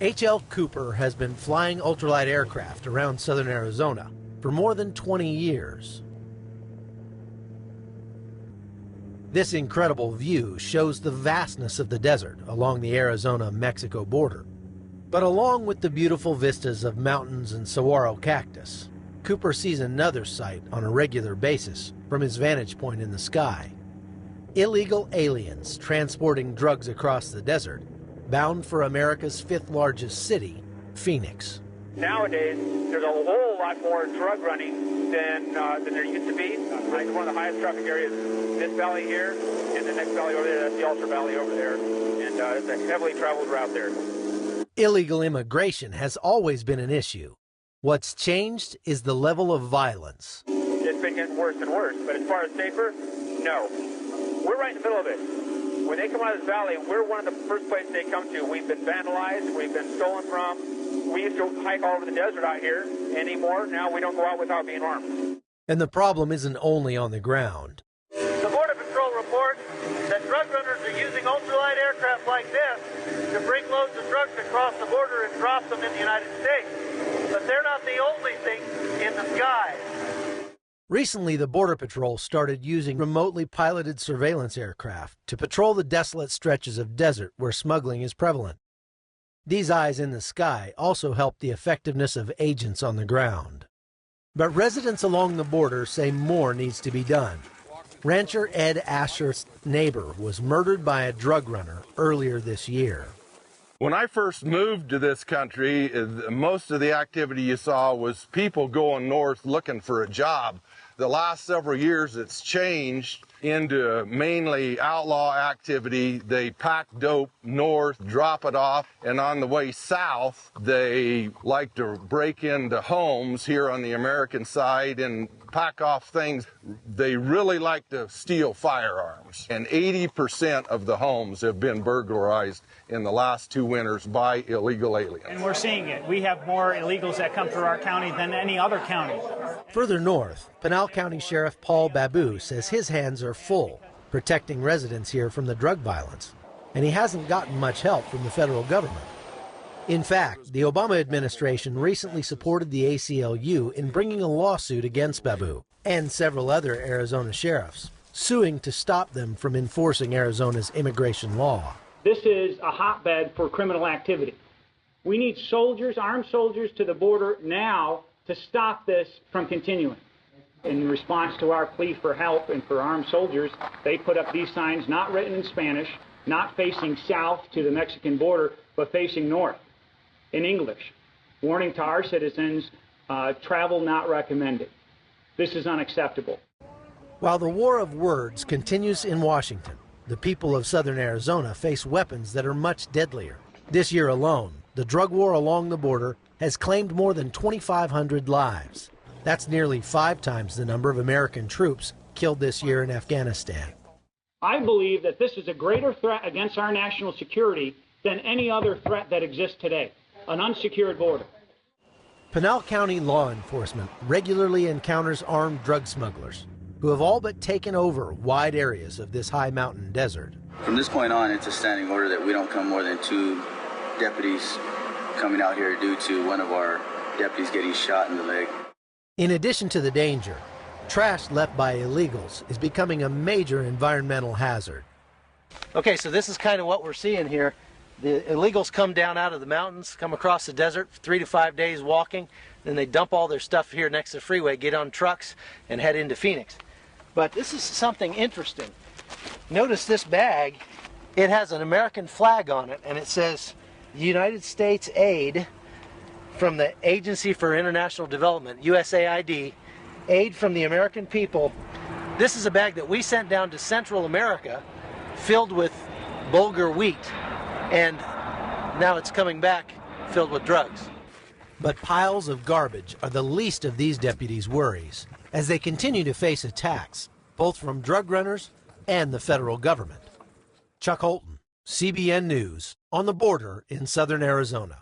H.L. Cooper has been flying ultralight aircraft around southern Arizona for more than 20 years. This incredible view shows the vastness of the desert along the Arizona-Mexico border. But along with the beautiful vistas of mountains and saguaro cactus, Cooper sees another sight on a regular basis from his vantage point in the sky. Illegal aliens transporting drugs across the desert, bound for America's fifth largest city, Phoenix. Nowadays, there's a whole lot more drug running than there used to be. One of the highest traffic areas, this valley here, and the next valley over there, that's the Ultra Valley over there. And it's a heavily traveled route there. Illegal immigration has always been an issue. What's changed is the level of violence. It's been getting worse and worse, but as far as safer, no. We're right in the middle of it. When they come out of this valley, we're one of the first places they come to. We've been vandalized, we've been stolen from. We used to hike all over the desert out here. Anymore, now we don't go out without being armed. And the problem isn't only on the ground. The Border Patrol reports that drug runners are using ultralight aircraft like this to bring loads of drugs across the border and drop them in the United States. But they're not the only thing in the sky. Recently, the Border Patrol started using remotely piloted surveillance aircraft to patrol the desolate stretches of desert where smuggling is prevalent. These eyes in the sky also help the effectiveness of agents on the ground. But residents along the border say more needs to be done. Rancher Ed Asher's neighbor was murdered by a drug runner earlier this year. When I first moved to this country, most of the activity you saw was people going north looking for a job. The last several years it's changed into mainly outlaw activity. They pack dope north, drop it off, and on the way south, they like to break into homes here on the American side and pack off things. They really like to steal firearms. And 80% of the homes have been burglarized in the last 2 winters by illegal aliens. And we're seeing it. We have more illegals that come through our county than any other county. Further north, Pinal County Sheriff Paul Babu says his hands are full protecting residents here from the drug violence, and he hasn't gotten much help from the federal government. In fact, the Obama administration recently supported the ACLU in bringing a lawsuit against Babu and several other Arizona sheriffs, suing to stop them from enforcing Arizona's immigration law. This is a hotbed for criminal activity. We need soldiers, armed soldiers to the border now to stop this from continuing. In response to our plea for help and for armed soldiers, they put up these signs not written in Spanish, not facing south to the Mexican border, but facing north in English, warning to our citizens, travel not recommended. This is unacceptable. While the war of words continues in Washington, the people of southern Arizona face weapons that are much deadlier. This year alone, the drug war along the border has claimed more than 2,500 lives. That's nearly 5 times the number of American troops killed this year in Afghanistan. I believe that this is a greater threat against our national security than any other threat that exists today, an unsecured border. Pinal County law enforcement regularly encounters armed drug smugglers who have all but taken over wide areas of this high mountain desert. From this point on, it's a standing order that we don't come more than 2 deputies coming out here due to one of our deputies getting shot in the leg. In addition to the danger, trash left by illegals is becoming a major environmental hazard. Okay, so this is kind of what we're seeing here. The illegals come down out of the mountains, come across the desert, 3 to 5 days walking, then they dump all their stuff here next to the freeway, get on trucks, and head into Phoenix. But this is something interesting. Notice this bag, it has an American flag on it, and it says United States Aid from the Agency for International Development, USAID, aid from the American people. This is a bag that we sent down to Central America filled with bulgur wheat, and now it's coming back filled with drugs. But piles of garbage are the least of these deputies' worries as they continue to face attacks, both from drug runners and the federal government. Chuck Holton, CBN News, on the border in southern Arizona.